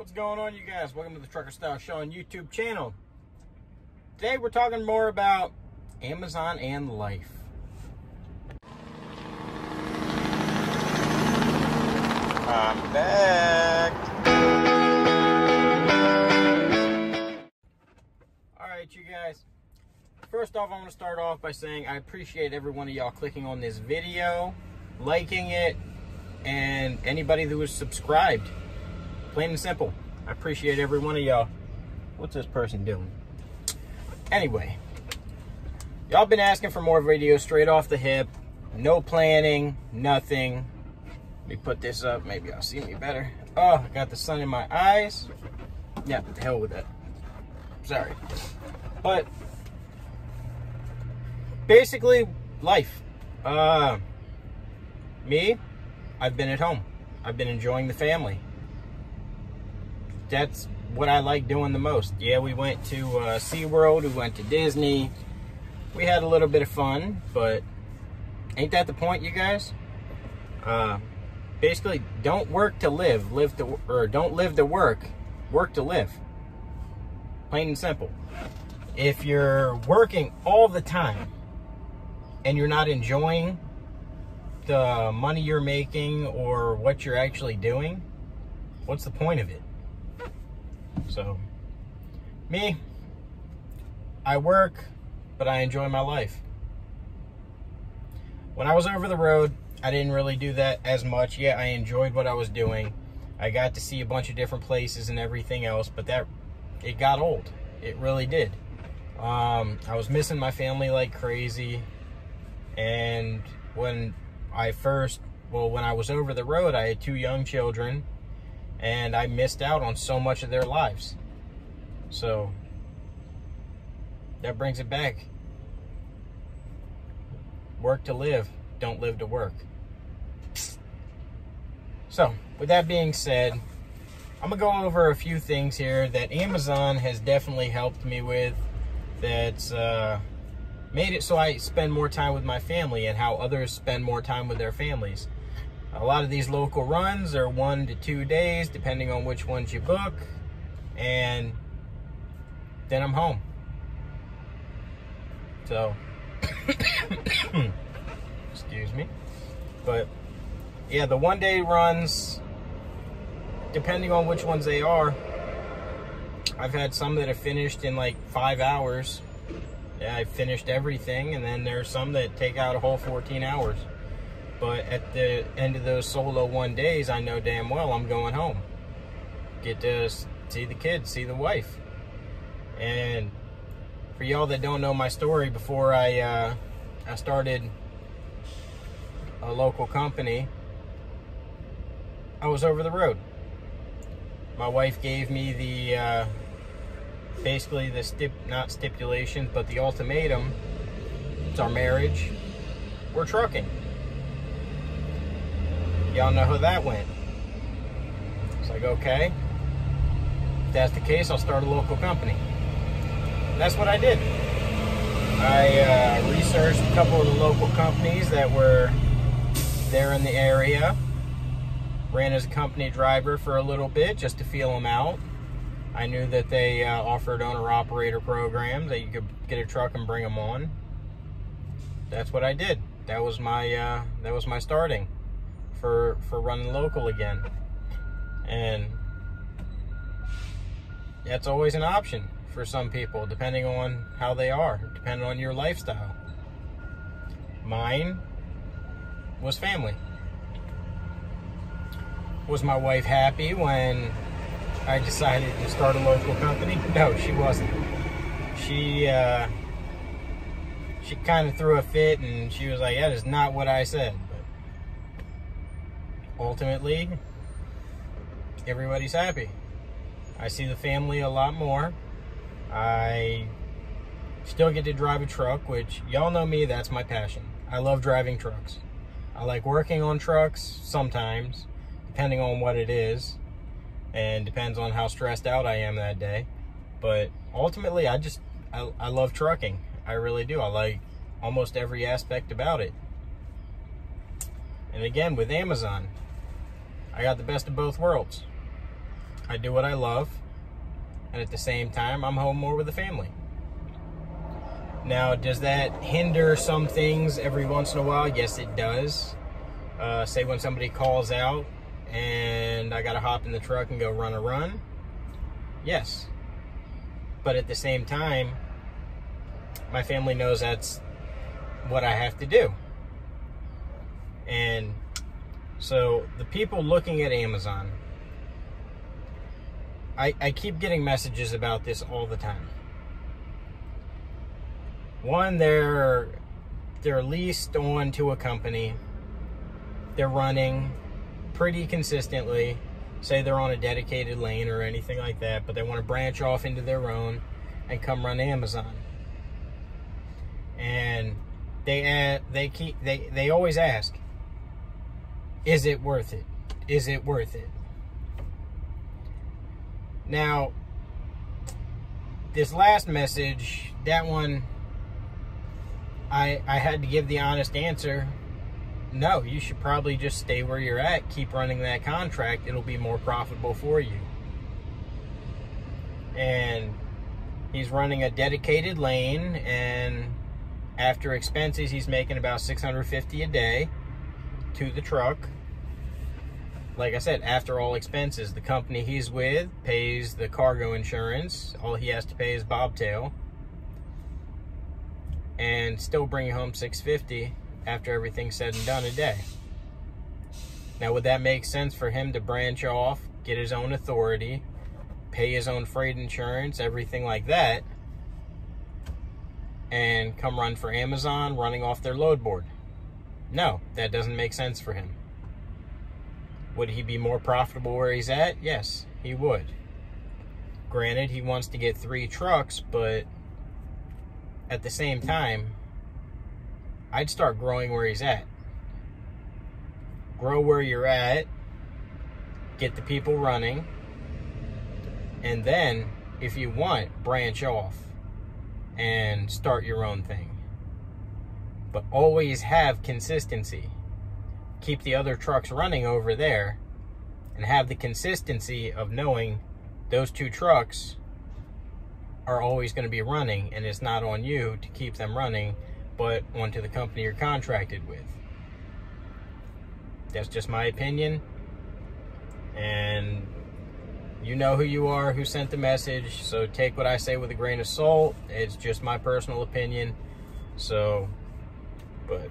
What's going on, you guys? Welcome to the Trucker Style Shawn YouTube channel. Today we're talking more about Amazon and life. I'm back. Alright, you guys. First off, I want to start off by saying I appreciate every one of y'all clicking on this video, liking it, and anybody who is subscribed. Plain and simple. I appreciate every one of y'all. What's this person doing? Anyway, y'all been asking for more videos straight off the hip. No planning, nothing. Let me put this up. Maybe y'all see me better. Oh, I got the sun in my eyes. Yeah, what the hell with that. Sorry. But basically, life. Me, I've been at home. I've been enjoying the family. That's what I like doing the most. Yeah, we went to SeaWorld, we went to Disney. We had a little bit of fun, but ain't that the point, you guys? Basically, don't work to live, or don't live to work to live. Plain and simple. If you're working all the time and you're not enjoying the money you're making or what you're actually doing, what's the point of it? So, me, I work, but I enjoy my life. When I was over the road, I didn't really do that as much. Yeah, I enjoyed what I was doing. I got to see a bunch of different places and everything else, but it got old. It really did. I was missing my family like crazy. And when I was over the road, I had 2 young children. And I missed out on so much of their lives. So that brings it back. Work to live, don't live to work. So with that being said, I'm gonna go over a few things here that Amazon has definitely helped me with, that's made it so I spend more time with my family, and how others spend more time with their families. A lot of these local runs are 1 to 2 days, depending on which ones you book. And then I'm home. So, excuse me. But, yeah, the 1-day runs, depending on which ones they are, I've had some that have finished in like 5 hours. Yeah, I finished everything, and then there's some that take out a whole 14 hours. But at the end of those solo 1 days, I know damn well I'm going home. Get to see the kids, see the wife. And for y'all that don't know my story, before I started a local company, I was over the road. My wife gave me the, basically the not stipulations, but the ultimatum. It's our marriage. We're trucking. Y'all know how that went. It's like, okay, if that's the case, I'll start a local company. And that's what I did. I researched a couple of the local companies that were there in the area. Ran as a company driver for a little bit just to feel them out. I knew that they offered owner-operator programs that you could get a truck and bring them on. That's what I did. That was my starting for running local again. And that's always an option for some people, depending on how they are, depending on your lifestyle. Mine was family. Was my wife happy when I decided to start a local company? No, she wasn't. She kind of threw a fit, and she was like, that is not what I said. Ultimately, everybody's happy. I see the family a lot more. I still get to drive a truck, which y'all know me, that's my passion. I love driving trucks. I like working on trucks sometimes, depending on what it is, and depends on how stressed out I am that day. But ultimately, I love trucking. I really do. I like almost every aspect about it. And again, with Amazon, I got the best of both worlds. I do what I love, and at the same time, I'm home more with the family. Now, does that hinder some things every once in a while? Yes, it does. Say when somebody calls out and I got to hop in the truck and go run a run. Yes. But at the same time, my family knows that's what I have to do. And so the people looking at Amazon, I keep getting messages about this all the time. One, they're leased on to a company. They're running pretty consistently. Say they're on a dedicated lane or anything like that, but they want to branch off into their own and come run Amazon. And they always ask, is it worth it? Is it worth it? Now, this last message, that one, I had to give the honest answer. No, you should probably just stay where you're at. Keep running that contract. It'll be more profitable for you. And he's running a dedicated lane, and after expenses, he's making about $650 a day to the truck. Like I said, after all expenses, the company he's with pays the cargo insurance. All he has to pay is bobtail. And still bring home $650 after everything's said and done a day. Now, would that make sense for him to branch off, get his own authority, pay his own freight insurance, everything like that, and come run for Amazon running off their load board? No, that doesn't make sense for him. Would he be more profitable where he's at? Yes, he would. Granted, he wants to get 3 trucks, but at the same time, I'd start growing where he's at. Grow where you're at, get the people running, and then, if you want, branch off and start your own thing. But always have consistency. Keep the other trucks running over there and have the consistency of knowing those 2 trucks are always going to be running, and it's not on you to keep them running, but onto the company you're contracted with. That's just my opinion, and you know who you are, who sent the message, so take what I say with a grain of salt. It's just my personal opinion. So, but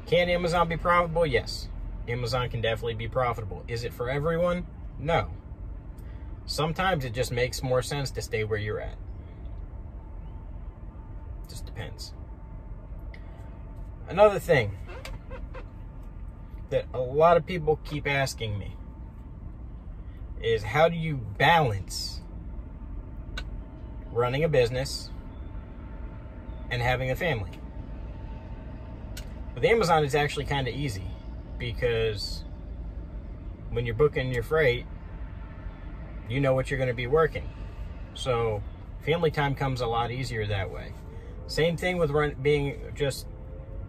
can Amazon be profitable? Yes, Amazon can definitely be profitable. Is it for everyone? No. Sometimes it just makes more sense to stay where you're at. Just depends. Another thing that a lot of people keep asking me is, how do you balance running a business and having a family? With Amazon, it's actually kind of easy, because when you're booking your freight, you know what you're going to be working. So family time comes a lot easier that way. Same thing with being just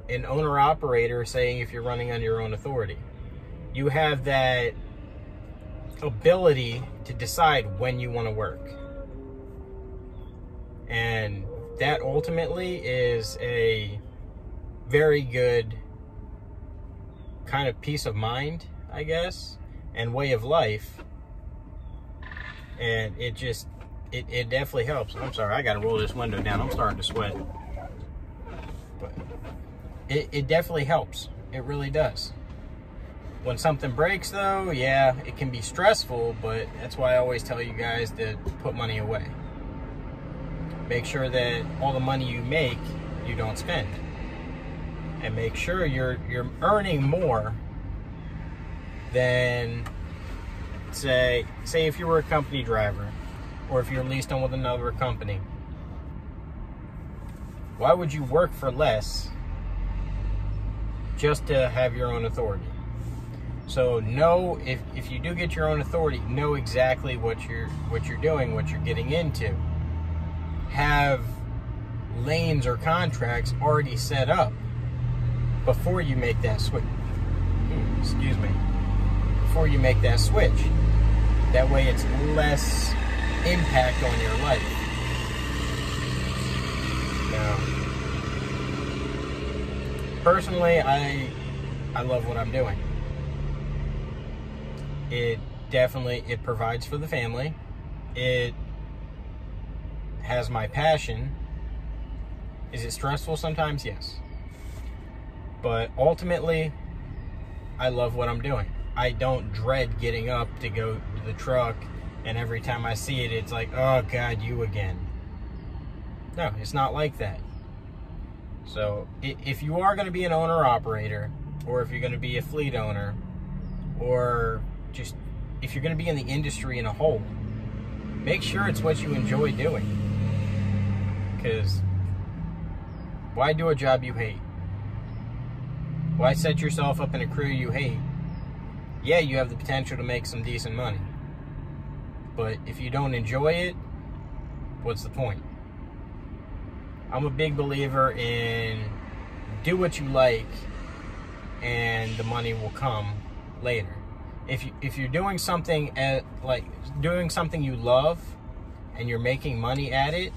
an owner-operator, saying if you're running on your own authority. You have that ability to decide when you want to work. And that ultimately is a very good kind of peace of mind, I guess, and way of life. And it just, it definitely helps. I'm sorry, I gotta roll this window down. I'm starting to sweat. But it definitely helps. It really does. When something breaks, though, yeah, it can be stressful, but that's why I always tell you guys to put money away. Make sure that all the money you make, you don't spend. And make sure you're earning more than, say if you were a company driver, or if you're leased on with another company. Why would you work for less just to have your own authority? So know, if you do get your own authority, know exactly what you're doing, what you're getting into. Have lanes or contracts already set up before you make that switch. Excuse me. Before you make that switch. That way it's less impact on your life. Now, personally, I love what I'm doing. It definitely, it provides for the family. It has my passion. Is it stressful sometimes? Yes. But ultimately, I love what I'm doing. I don't dread getting up to go to the truck, and every time I see it, it's like, oh God, you again. No, it's not like that. So if you are going to be an owner-operator, or if you're going to be a fleet owner, or just if you're going to be in the industry in a whole, make sure it's what you enjoy doing. Because why do a job you hate? Why set yourself up in a career you hate? Yeah, you have the potential to make some decent money. But if you don't enjoy it, what's the point? I'm a big believer in do what you like and the money will come later. If you're doing something doing something you love and you're making money at it,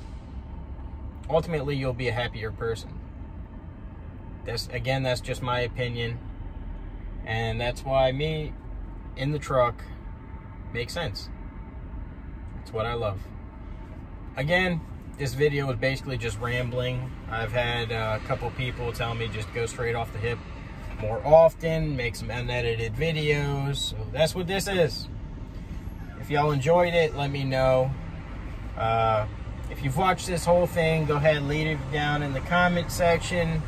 ultimately you'll be a happier person. That's just my opinion. And that's why me in the truck makes sense. It's what I love. Again, this video is basically just rambling. I've had a couple people tell me just go straight off the hip more often, make some unedited videos. So that's what this is. If y'all enjoyed it, let me know. If you've watched this whole thing, go ahead and leave it down in the comment section.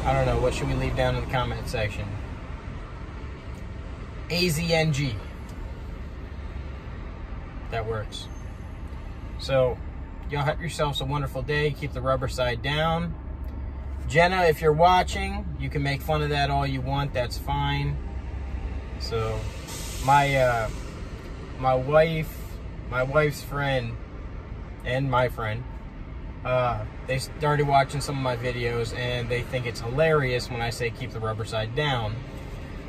I don't know, what should we leave down in the comment section? AZNG. That works. So, y'all have yourselves a wonderful day. Keep the rubber side down. Jenna, if you're watching, you can make fun of that all you want. That's fine. So, my wife's friend, and my friend, they started watching some of my videos, and they think it's hilarious when I say keep the rubber side down,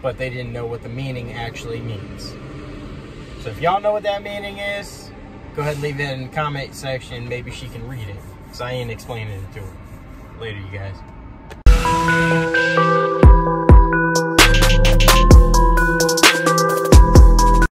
but they didn't know what the meaning actually means. So if y'all know what that meaning is, go ahead and leave it in the comment section. Maybe she can read it, because I ain't explaining it to her. Later, you guys.